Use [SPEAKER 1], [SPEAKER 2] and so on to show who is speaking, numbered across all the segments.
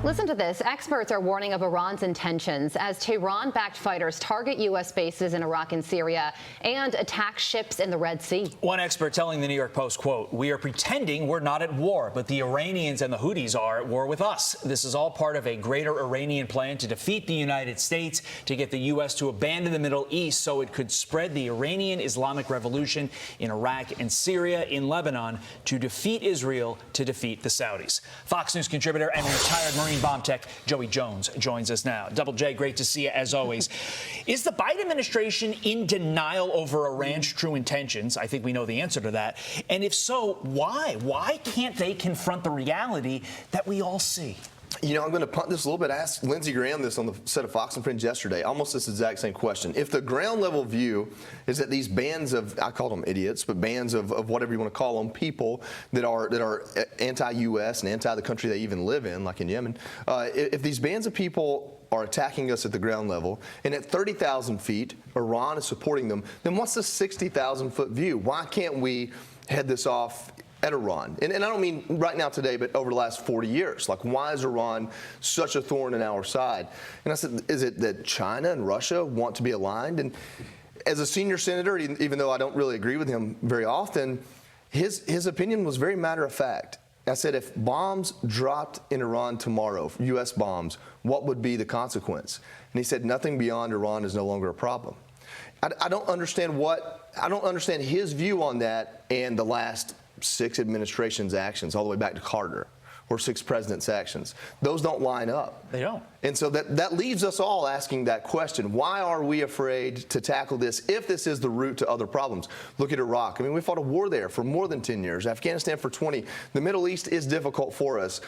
[SPEAKER 1] Listen to this. Experts are warning of Iran's intentions as Tehran-backed fighters target U.S. bases in Iraq and Syria and attack ships in the Red Sea.
[SPEAKER 2] One expert telling the New York Post, quote, "We are pretending we're not at war, but the Iranians and the Houthis are at war with us. This is all part of a greater Iranian plan to defeat the United States, to get the U.S. to abandon the Middle East so it could spread the Iranian Islamic Revolution in Iraq and Syria, in Lebanon, to defeat Israel, to defeat the Saudis." Fox News contributor and retired Marine bomb tech Joey Jones joins us now. Double J, great to see you as always. Is the Biden administration in denial over Iran's true intentions? I think we know the answer to that. And if so, why? Why can't they confront the reality that we all see?
[SPEAKER 3] You know, I'm going to punt this a little bit. I asked Lindsey Graham this on the set of Fox and Friends yesterday, almost this exact same question. If the ground level view is that these bands of, I call them idiots, but bands of whatever you want to call them, people that are anti-U.S. and anti the country they even live in, like in Yemen, if these bands of people are attacking us at the ground level, and at 30,000 feet, Iran is supporting them, then what's the 60,000-foot view? Why can't we head this off at Iran? And I don't mean right now today, but over the last 40 years. Like, why is Iran such a thorn in our side? And I said, is it that China and Russia want to be aligned? And as a senior senator, even though I don't really agree with him very often, his opinion was very matter of fact. I said, if bombs dropped in Iran tomorrow, U.S. bombs, what would be the consequence? And he said, nothing beyond Iran is no longer a problem. I don't understand his view on that and the last 6 administrations' actions, all the way back to Carter, or 6 presidents' actions. Those don't line up.
[SPEAKER 2] They don't.
[SPEAKER 3] And so that leaves us all asking that question. Why are we afraid to tackle this if this is the root to other problems? Look at Iraq. I mean, we fought a war there for more than 10 years. Afghanistan for 20. The Middle East is difficult for us.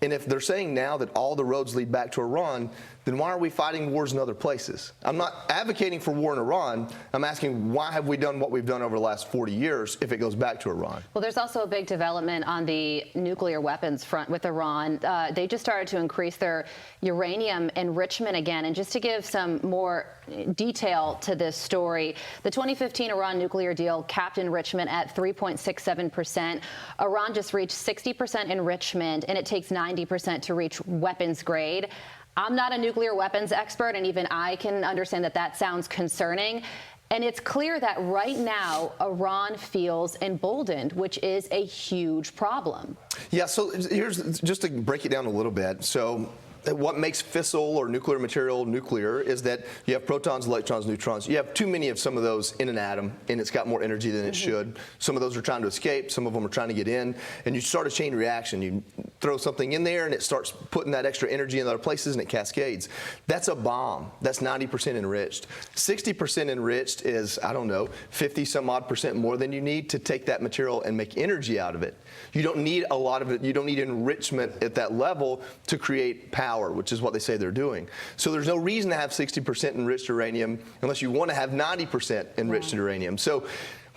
[SPEAKER 3] And if they're saying now that all the roads lead back to Iran, then why are we fighting wars in other places? I'm not advocating for war in Iran. I'm asking, why have we done what we've done over the last 40 years if it goes back to Iran?
[SPEAKER 1] Well, there's also a big development on the nuclear weapons front with Iran. They just started to increase their uranium enrichment again. And just to give some more detail to this story, the 2015 Iran nuclear deal capped enrichment at 3.67%. Iran just reached 60% enrichment, and it takes 90% to reach weapons grade. I'm not a nuclear weapons expert, and even I can understand that that sounds concerning. And it's clear that right now, Iran feels emboldened, which is a huge problem.
[SPEAKER 3] Yeah, so here's, just to break it down a little bit. So what makes fissile or nuclear material nuclear is that you have protons, electrons, neutrons. You have too many of some of those in an atom, and it's got more energy than it should. Some of those are trying to escape. Some of them are trying to get in. And you start a chain reaction. You throw something in there, and it starts putting that extra energy in other places, and it cascades. That's a bomb. That's 90% enriched. 60% enriched is, I don't know, 50-some-odd% more than you need to take that material and make energy out of it. You don't need a lot of it. You don't need enrichment at that level to create power, which is what they say they're doing. So there's no reason to have 60% enriched uranium unless you want to have 90% enriched uranium. So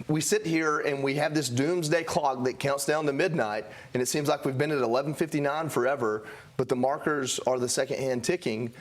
[SPEAKER 3] we sit here and we have this doomsday clock that counts down to midnight, and it seems like we've been at 11:59 forever, but the markers are the second hand ticking.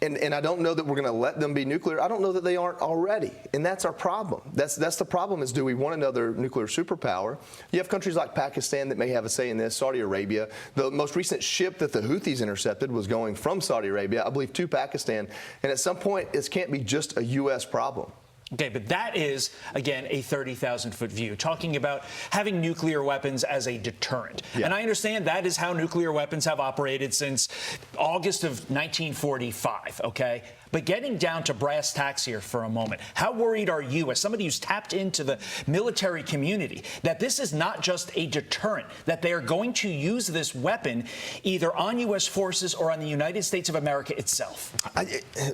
[SPEAKER 3] And I don't know that we're going to let them be nuclear. I don't know that they aren't already. And that's our problem. That's the problem is, do we want another nuclear superpower? You have countries like Pakistan that may have a say in this, Saudi Arabia. The most recent ship that the Houthis intercepted was going from Saudi Arabia, I believe, to Pakistan. And at some point, this can't be just a U.S. problem.
[SPEAKER 2] Okay, but that is, again, a 30,000-foot view, talking about having nuclear weapons as a deterrent. Yeah. And I understand that is how nuclear weapons have operated since August of 1945, okay? But getting down to brass tacks here for a moment, how worried are you, as somebody who's tapped into the military community, that this is not just a deterrent, that they are going to use this weapon either on U.S. forces or on the United States of America itself?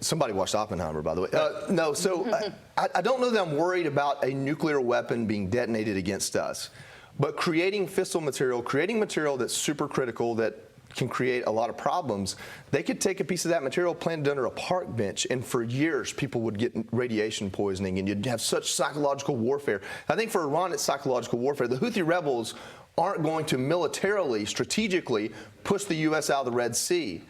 [SPEAKER 3] Somebody watched Oppenheimer, by the way. No, so I don't know that I'm worried about a nuclear weapon being detonated against us, but creating fissile material, creating material that's supercritical, that can create a lot of problems. They could take a piece of that material, plant it under a park bench, and for years people would get radiation poisoning, and you'd have such psychological warfare. I think for Iran, it's psychological warfare. The Houthi rebels aren't going to militarily, strategically push the U.S. out of the Red Sea.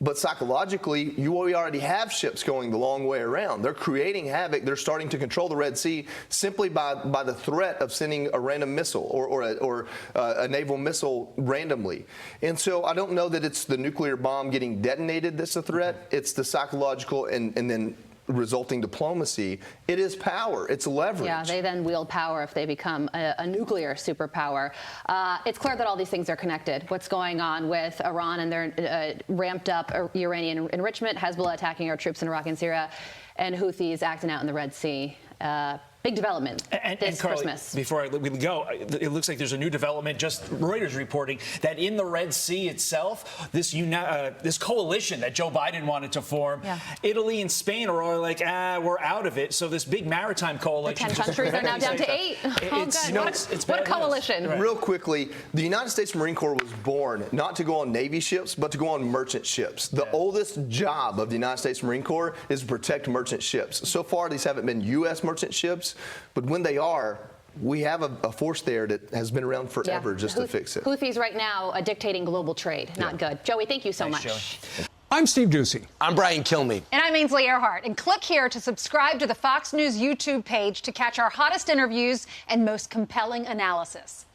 [SPEAKER 3] But psychologically, we already have ships going the long way around. They're creating havoc. They're starting to control the Red Sea simply by the threat of sending a random missile or a naval missile randomly. And so I don't know that it's the nuclear bomb getting detonated that's a threat. It's the psychological and then resulting diplomacy. It is power. It's leverage.
[SPEAKER 1] Yeah, they then wield power if they become a nuclear superpower. It's clear that all these things are connected. What's going on with Iran and their ramped up uranium enrichment, Hezbollah attacking our troops in Iraq and Syria, and Houthis acting out in the Red Sea. Big development this
[SPEAKER 2] Carly,
[SPEAKER 1] Christmas.
[SPEAKER 2] Before we go, it looks like there's a new development. Just Reuters reporting that in the Red Sea itself, this coalition that Joe Biden wanted to form, Italy and Spain are all like, we're out of it. So this big maritime coalition.
[SPEAKER 1] The 10 countries are now down to 8. What a coalition.
[SPEAKER 2] Right.
[SPEAKER 3] Real quickly, the United States Marine Corps was born not to go on Navy ships, but to go on merchant ships. The oldest job of the United States Marine Corps is to protect merchant ships. So far, these haven't been U.S. merchant ships. But when they are, we have a force there that has been around forever just to fix it.
[SPEAKER 1] Houthis right now dictating global trade. Not good. Joey, thank you so much.
[SPEAKER 2] Joey.
[SPEAKER 4] I'm Steve Ducey.
[SPEAKER 5] I'm Brian Kilmeade.
[SPEAKER 6] And I'm Ainsley Earhart. And click here to subscribe to the Fox News YouTube page to catch our hottest interviews and most compelling analysis.